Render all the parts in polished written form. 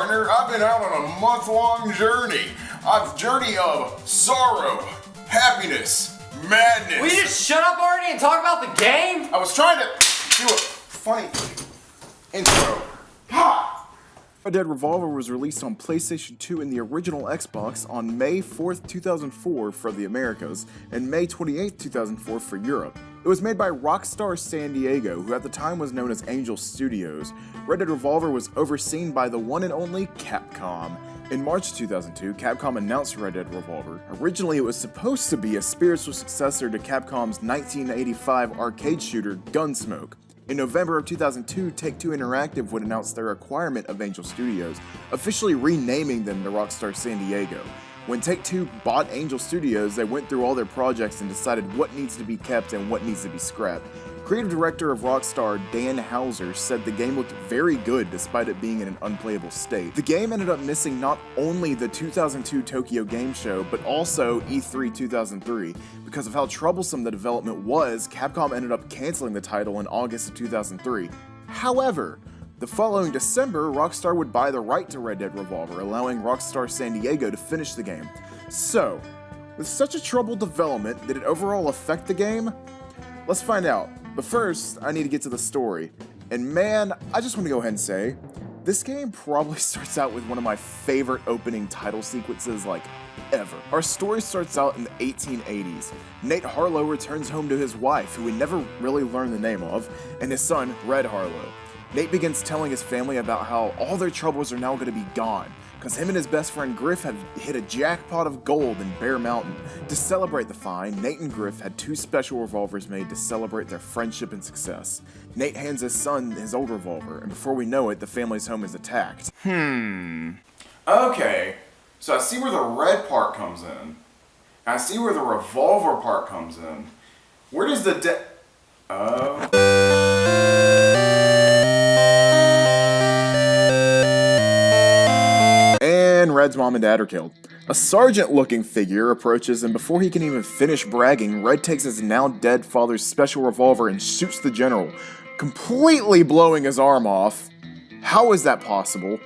partner. I've been out on a month-long journey. A journey of sorrow, happiness, madness. Will you just shut up already and talk about the game? I was trying to do a funny intro. Ha! Red Dead Revolver was released on PlayStation 2 and the original Xbox on May 4th, 2004 for the Americas, and May 28th, 2004 for Europe. It was made by Rockstar San Diego, who at the time was known as Angel Studios. Red Dead Revolver was overseen by the one and only Capcom. In March 2002, Capcom announced Red Dead Revolver. Originally, it was supposed to be a spiritual successor to Capcom's 1985 arcade shooter Gunsmoke. In November of 2002, Take-Two Interactive would announce their acquirement of Angel Studios, officially renaming them to Rockstar San Diego. When Take-Two bought Angel Studios, they went through all their projects and decided what needs to be kept and what needs to be scrapped. Creative director of Rockstar, Dan Houser, said the game looked very good despite it being in an unplayable state. The game ended up missing not only the 2002 Tokyo Game Show, but also E3 2003. Because of how troublesome the development was, Capcom ended up canceling the title in August of 2003. However, the following December, Rockstar would buy the right to Red Dead Revolver, allowing Rockstar San Diego to finish the game. So, with such a troubled development, did it overall affect the game? Let's find out. But first, I need to get to the story. And man, I just want to go ahead and say, this game probably starts out with one of my favorite opening title sequences ever. Our story starts out in the 1880s. Nate Harlow returns home to his wife, who we never really learn the name of, and his son, Red Harlow. Nate begins telling his family about how all their troubles are now going to be gone, because him and his best friend Griff have hit a jackpot of gold in Bear Mountain. To celebrate the find, Nate and Griff had two special revolvers made to celebrate their friendship and success. Nate hands his son his old revolver, and before we know it, the family's home is attacked. Okay, so I see where the red part comes in. I see where the revolver part comes in. Where does the And Red's mom and dad are killed. A sergeant-looking figure approaches, and before he can even finish bragging, Red takes his now-dead father's special revolver and shoots the general, completely blowing his arm off. How is that possible?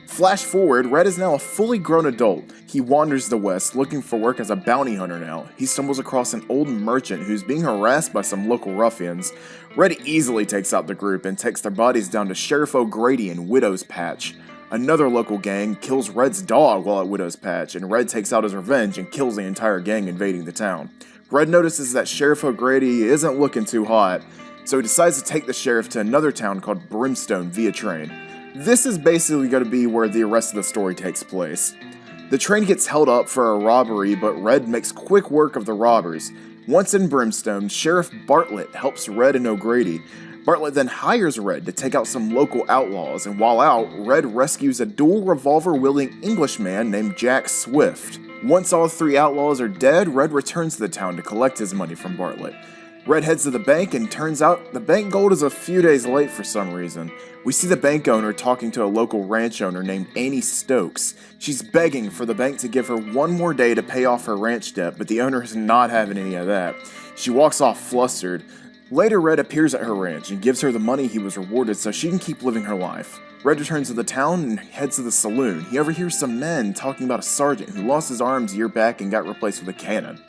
Flash forward, Red is now a fully grown adult. He wanders the west, looking for work as a bounty hunter now. He stumbles across an old merchant who's being harassed by some local ruffians. Red easily takes out the group and takes their bodies down to Sheriff O'Grady in Widow's Patch. Another local gang kills Red's dog while at Widow's Patch, and Red takes out his revenge and kills the entire gang invading the town. Red notices that Sheriff O'Grady isn't looking too hot, so he decides to take the sheriff to another town called Brimstone via train. This is basically going to be where the rest of the story takes place. The train gets held up for a robbery, but Red makes quick work of the robbers. Once in Brimstone, Sheriff Bartlett helps Red and O'Grady. Bartlett then hires Red to take out some local outlaws, and while out, Red rescues a dual revolver-wielding Englishman named Jack Swift. Once all three outlaws are dead, Red returns to the town to collect his money from Bartlett. Red heads to the bank, and turns out the bank gold is a few days late for some reason. We see the bank owner talking to a local ranch owner named Annie Stokes. She's begging for the bank to give her one more day to pay off her ranch debt, but the owner is not having any of that. She walks off flustered. Later, Red appears at her ranch and gives her the money he was rewarded so she can keep living her life. Red returns to the town and heads to the saloon. He overhears some men talking about a sergeant who lost his arms a year back and got replaced with a cannon.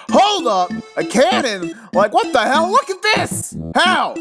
Hold up! A cannon? What the hell? Look at this! How?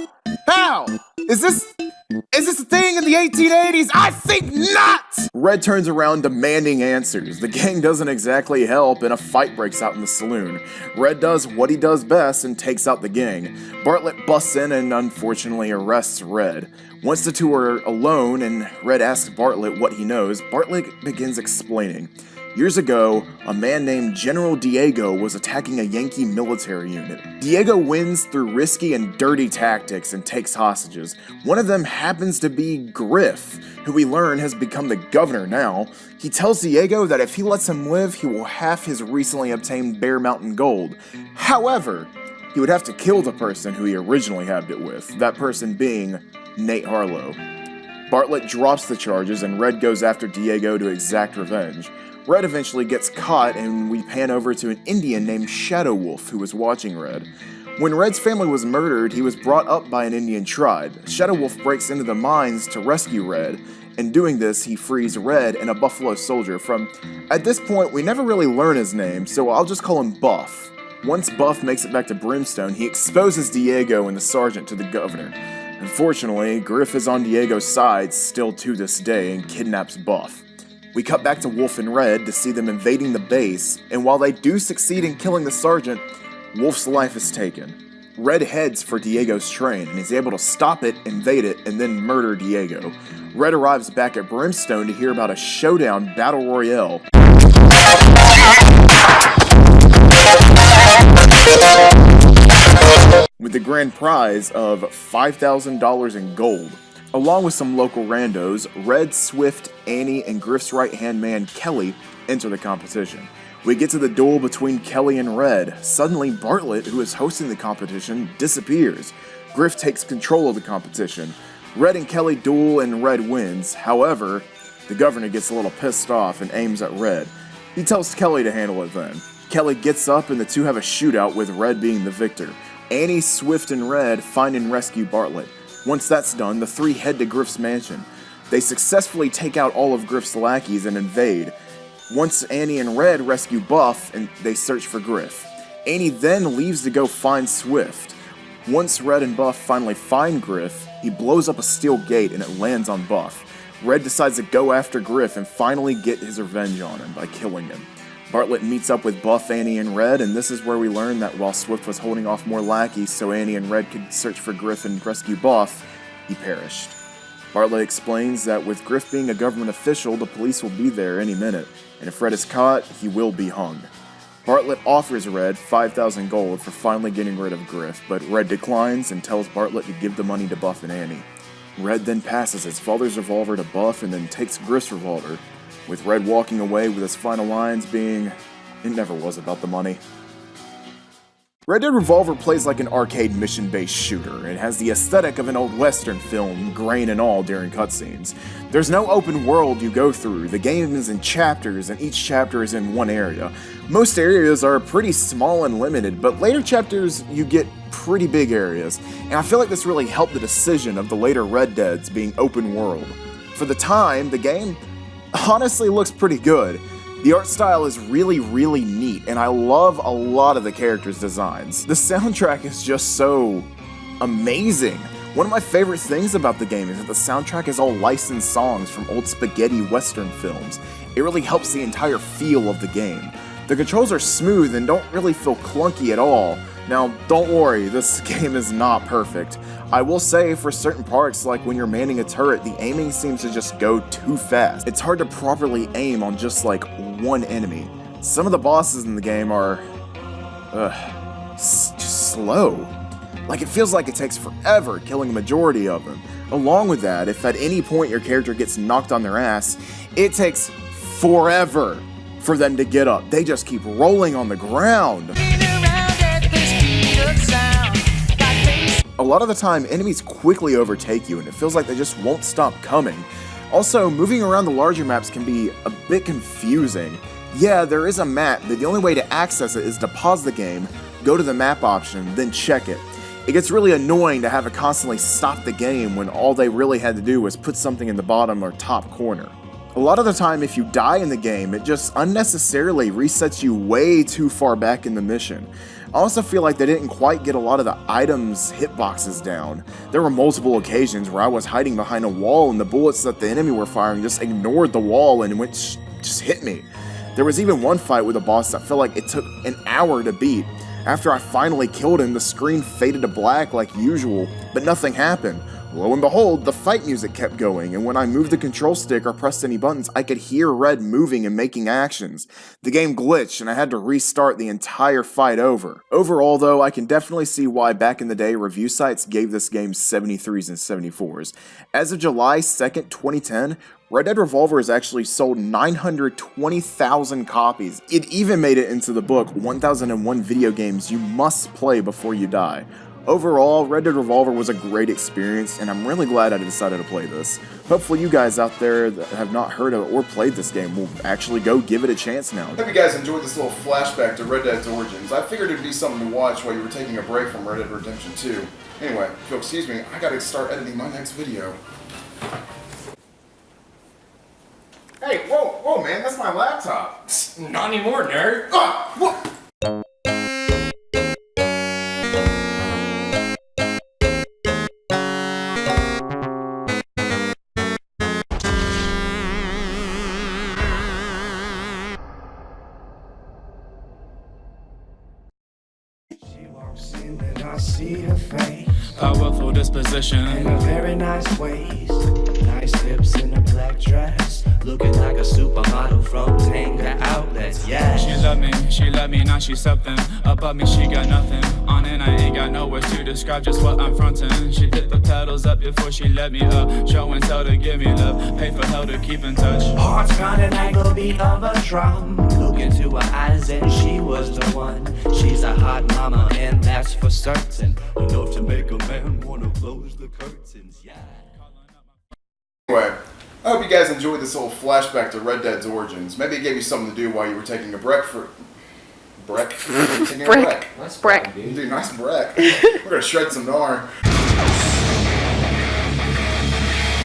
Is this a thing in the 1880s? I think not! Red turns around demanding answers. The gang doesn't exactly help, and a fight breaks out in the saloon. Red does what he does best and takes out the gang. Bartlett busts in and unfortunately arrests Red. Once the two are alone and Red asks Bartlett what he knows, Bartlett begins explaining. Years ago, a man named General Diego was attacking a Yankee military unit. Diego wins through risky and dirty tactics and takes hostages. One of them happens to be Griff, who we learn has become the governor now. He tells Diego that if he lets him live, he will halve his recently obtained Bear Mountain gold. However, he would have to kill the person who he originally halved it with, that person being Nate Harlow. Bartlett drops the charges and Red goes after Diego to exact revenge. Red eventually gets caught, and we pan over to an Indian named Shadow Wolf who was watching Red. When Red's family was murdered, he was brought up by an Indian tribe. Shadow Wolf breaks into the mines to rescue Red, In doing this, he frees Red and a Buffalo Soldier from... At this point, we never really learn his name, so I'll just call him Buff. Once Buff makes it back to Brimstone, he exposes Diego and the Sergeant to the Governor. Unfortunately, Griff is on Diego's side still to this day and kidnaps Buff. We cut back to Wolf and Red to see them invading the base, and while they do succeed in killing the Sergeant, Wolf's life is taken. Red heads for Diego's train and is able to stop it, invade it, and then murder Diego. Red arrives back at Brimstone to hear about a showdown battle royale. With the grand prize of $5,000 in gold. Along with some local randos, Red, Swift, Annie, and Griff's right-hand man, Kelly, enter the competition. We get to the duel between Kelly and Red. Suddenly, Bartlett, who is hosting the competition, disappears. Griff takes control of the competition. Red and Kelly duel and Red wins. However, the Governor gets a little pissed off and aims at Red. He tells Kelly to handle it then. Kelly gets up and the two have a shootout with Red being the victor. Annie, Swift, and Red find and rescue Bartlett. Once that's done, the three head to Griff's mansion. They successfully take out all of Griff's lackeys and invade. Once Annie and Red rescue Buff, and they search for Griff. Annie then leaves to go find Swift. Once Red and Buff finally find Griff, he blows up a steel gate and it lands on Buff. Red decides to go after Griff and finally get his revenge on him by killing him. Bartlett meets up with Buff, Annie, and Red, and this is where we learn that while Swift was holding off more lackeys so Annie and Red could search for Griff and rescue Buff, he perished. Bartlett explains that with Griff being a government official, the police will be there any minute, and if Red is caught, he will be hung. Bartlett offers Red 5,000 gold for finally getting rid of Griff, but Red declines and tells Bartlett to give the money to Buff and Annie. Red then passes his father's revolver to Buff and then takes Griff's revolver, with Red walking away with his final lines being, "It never was about the money." Red Dead Revolver plays like an arcade mission-based shooter. It has the aesthetic of an old western film, grain and all, during cutscenes. There's no open world you go through. The game is in chapters, and each chapter is in one area. Most areas are pretty small and limited, but later chapters you get pretty big areas, and I feel like this really helped the decision of the later Red Deads being open world. For the time, the game honestly looks pretty good. The art style is really, really neat, and I love a lot of the characters' designs. The soundtrack is just so amazing. One of my favorite things about the game is that the soundtrack is all licensed songs from old spaghetti western films. It really helps the entire feel of the game. The controls are smooth and don't really feel clunky at all. Now, don't worry, this game is not perfect. I will say, for certain parts, like when you're manning a turret, the aiming seems to just go too fast. It's hard to properly aim on just like one enemy. Some of the bosses in the game are, just slow. Like, it feels like it takes forever killing a majority of them. Along with that, if at any point your character gets knocked on their ass, it takes forever for them to get up. They just keep rolling on the ground. A lot of the time, enemies quickly overtake you, and it feels like they just won't stop coming. Also, moving around the larger maps can be a bit confusing. Yeah, there is a map, but the only way to access it is to pause the game, go to the map option, then check it. It gets really annoying to have it constantly stop the game when all they really had to do was put something in the bottom or top corner. A lot of the time, if you die in the game, it just unnecessarily resets you way too far back in the mission. I also feel like they didn't quite get a lot of the items' hitboxes down. There were multiple occasions where I was hiding behind a wall and the bullets that the enemy were firing just ignored the wall and just hit me. There was even one fight with a boss that felt like it took an hour to beat. After I finally killed him, the screen faded to black like usual, but nothing happened. Lo and behold, the fight music kept going, and when I moved the control stick or pressed any buttons, I could hear Red moving and making actions. The game glitched, and I had to restart the entire fight over. Overall, though, I can definitely see why back in the day review sites gave this game 73s and 74s. As of July 2nd, 2010, Red Dead Revolver has actually sold 920,000 copies. It even made it into the book 1001 Video Games You Must Play Before You Die. Overall, Red Dead Revolver was a great experience, and I'm really glad I decided to play this. Hopefully you guys out there that have not heard of or played this game will actually go give it a chance now. Hope you guys enjoyed this little flashback to Red Dead's origins. I figured it'd be something to watch while you were taking a break from Red Dead Redemption 2. Anyway, if you'll excuse me, I gotta start editing my next video. Hey, whoa, man, that's my laptop. Not anymore, nerd. Ah, what? She walks in and I see her face. Powerful disposition. And a very nice waist. Nice hips in a black dress. Looking like a supermodel from Tanga Outlets, yeah. She love me, now she's something. Above me, she got nothing. On and I ain't got no words to describe just what I'm frontin'. She picked the pedals up before she let me up. Show and tell to give me love. Pay for hell to keep in touch. Heart's pounding like the beat of a drum. Look into her eyes and she was the one. She's a hot mama and that's for certain. Enough to make a man wanna close the curtains, yeah. Anyway, I hope you guys enjoyed this little flashback to Red Dead's origins. Maybe it gave you something to do while you were taking a break for... Break? Taking a break. Nice Breck. dude. Dude, nice break. We're gonna shred some gnar.